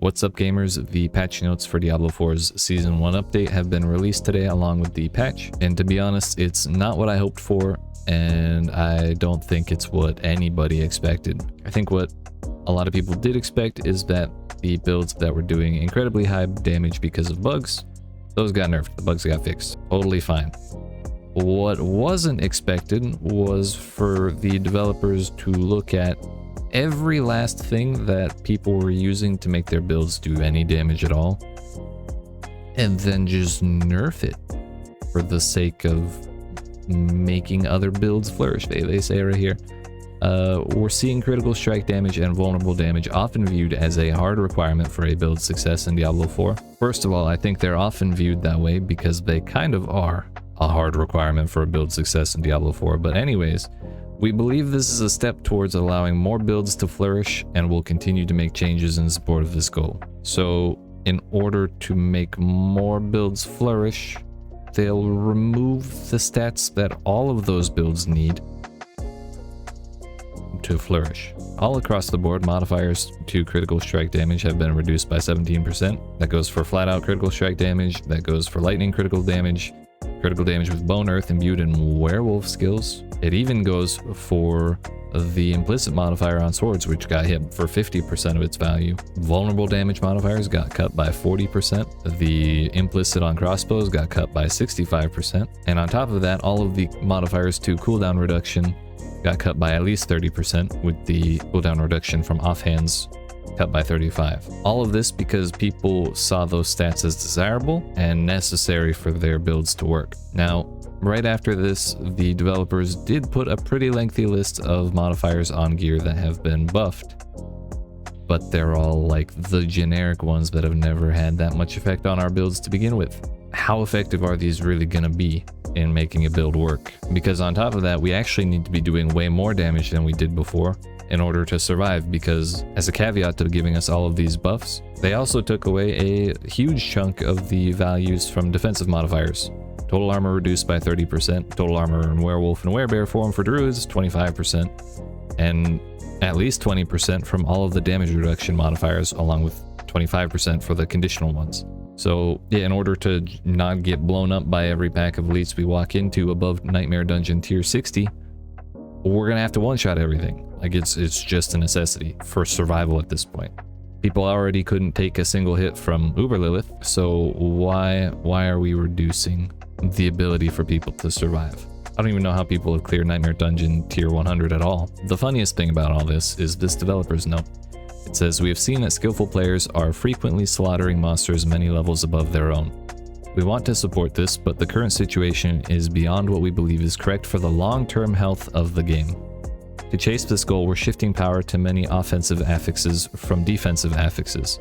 What's up gamers, the patch notes for Diablo 4's Season 1 update have been released today along with the patch, and to be honest, it's not what I hoped for, and I don't think it's what anybody expected. I think what a lot of people did expect is that the builds that were doing incredibly high damage because of bugs, those got nerfed, the bugs got fixed. Totally fine. What wasn't expected was for the developers to look at every last thing that people were using to make their builds do any damage at all, and then just nerf it for the sake of making other builds flourish. They say right here, we're seeing critical strike damage and vulnerable damage often viewed as a hard requirement for a build success in Diablo 4. First of all, I think they're often viewed that way because they kind of are a hard requirement for a build success in Diablo 4, but anyways, we believe this is a step towards allowing more builds to flourish, and will continue to make changes in support of this goal. So in order to make more builds flourish, they'll remove the stats that all of those builds need to flourish. All across the board, modifiers to critical strike damage have been reduced by 17%. That goes for flat out critical strike damage, that goes for lightning critical damage with bone earth imbued in werewolf skills. It even goes for the implicit modifier on swords, which got hit for 50% of its value. Vulnerable damage modifiers got cut by 40%. The implicit on crossbows got cut by 65%. And on top of that, all of the modifiers to cooldown reduction got cut by at least 30%, with the cooldown reduction from offhands cut by 35. All of this because people saw those stats as desirable and necessary for their builds to work. Now, right after this, the developers did put a pretty lengthy list of modifiers on gear that have been buffed, but they're all like the generic ones that have never had that much effect on our builds to begin with. How effective are these really gonna be in making a build work? Because on top of that, we actually need to be doing way more damage than we did before in order to survive, because as a caveat to giving us all of these buffs, they also took away a huge chunk of the values from defensive modifiers. Total armor reduced by 30%, total armor in werewolf and werebear form for druids 25%, and at least 20% from all of the damage reduction modifiers, along with 25% for the conditional ones. So yeah, in order to not get blown up by every pack of elites we walk into above Nightmare Dungeon tier 60, we're gonna have to one-shot everything. Like it's just a necessity for survival at this point. People already couldn't take a single hit from Uber Lilith, so why are we reducing the ability for people to survive? I don't even know how people have cleared Nightmare Dungeon tier 100 at all. The funniest thing about all this is this developer's note. It says, "We have seen that skillful players are frequently slaughtering monsters many levels above their own. We want to support this, but the current situation is beyond what we believe is correct for the long-term health of the game. To chase this goal, we're shifting power to many offensive affixes from defensive affixes.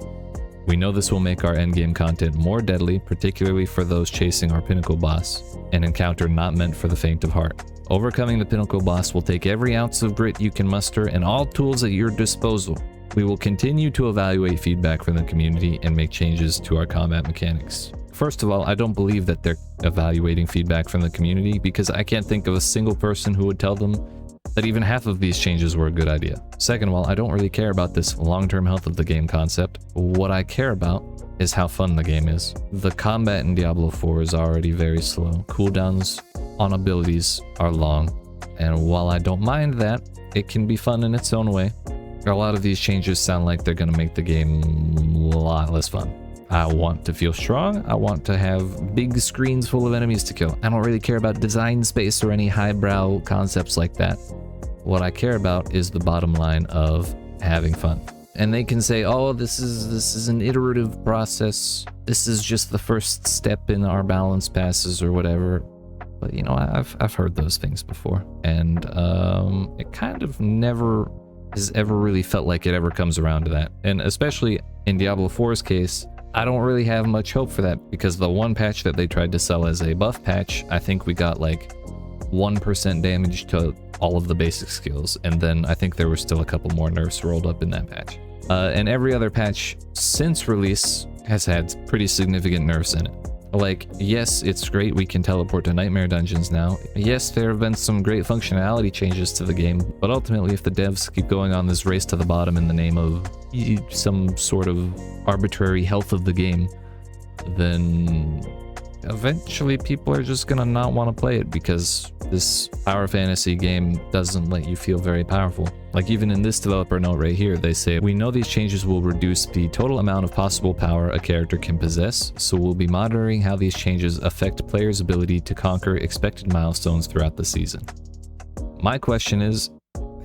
We know this will make our endgame content more deadly, particularly for those chasing our pinnacle boss, an encounter not meant for the faint of heart. Overcoming the pinnacle boss will take every ounce of grit you can muster and all tools at your disposal. We will continue to evaluate feedback from the community and make changes to our combat mechanics." First of all, I don't believe that they're evaluating feedback from the community, because I can't think of a single person who would tell them that even half of these changes were a good idea. Second of all, I don't really care about this long-term health of the game concept. What I care about is how fun the game is. The combat in Diablo 4 is already very slow. Cooldowns on abilities are long, and while I don't mind that, it can be fun in its own way. A lot of these changes sound like they're gonna make the game a lot less fun. I want to feel strong. I want to have big screens full of enemies to kill. I don't really care about design space or any highbrow concepts like that. What I care about is the bottom line of having fun. And they can say, "Oh, this is an iterative process. This is just the first step in our balance passes," or whatever. But you know, I've heard those things before, and it kind of never has ever really felt like it ever comes around to that. And especially in Diablo 4's case, I don't really have much hope for that, because the one patch that they tried to sell as a buff patch, I think we got like 1% damage to all of the basic skills, and then I think there were still a couple more nerfs rolled up in that patch. And every other patch since release has had pretty significant nerfs in it. Like, yes, it's great we can teleport to nightmare dungeons now. Yes, there have been some great functionality changes to the game, but ultimately if the devs keep going on this race to the bottom in the name of some sort of arbitrary health of the game, then eventually people are just gonna not want to play it because this power fantasy game doesn't let you feel very powerful. Like even in this developer note right here, they say, we know these changes will reduce the total amount of possible power a character can possess, so we'll be monitoring how these changes affect players' ability to conquer expected milestones throughout the season. My question is,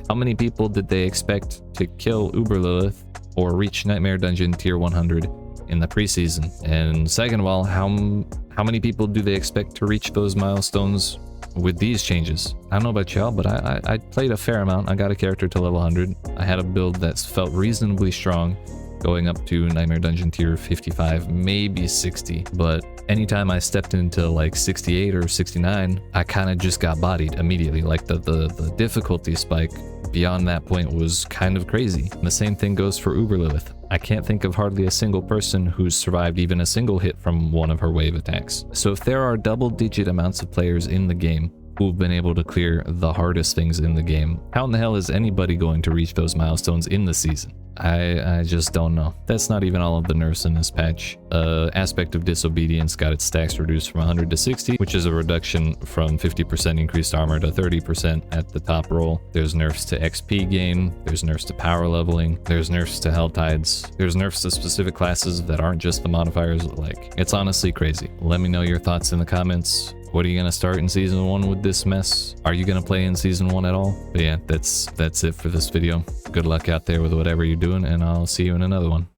how many people did they expect to kill Uber Lilith or reach Nightmare Dungeon tier 100 in the preseason? And second of all, how many people do they expect to reach those milestones with these changes? I don't know about y'all, but I played a fair amount. I got a character to level 100. I had a build that felt reasonably strong, going up to Nightmare Dungeon tier 55, maybe 60. But anytime I stepped into like 68 or 69, I kind of just got bodied immediately. Like the difficulty spike beyond that point was kind of crazy. And the same thing goes for Uber Lilith. I can't think of hardly a single person who's survived even a single hit from one of her wave attacks. So if there are double-digit amounts of players in the game who've been able to clear the hardest things in the game, how in the hell is anybody going to reach those milestones in the season? I just don't know. That's not even all of the nerfs in this patch. Aspect of Disobedience got its stacks reduced from 100 to 60, which is a reduction from 50% increased armor to 30% at the top roll. There's nerfs to XP gain, there's nerfs to power leveling, there's nerfs to Hell Tides, there's nerfs to specific classes that aren't just the modifiers. Like, it's honestly crazy. Let me know your thoughts in the comments. What are you gonna start in season 1 with this mess? Are you gonna play in season 1 at all? But yeah, that's it for this video. Good luck out there with whatever you're doing, and I'll see you in another one.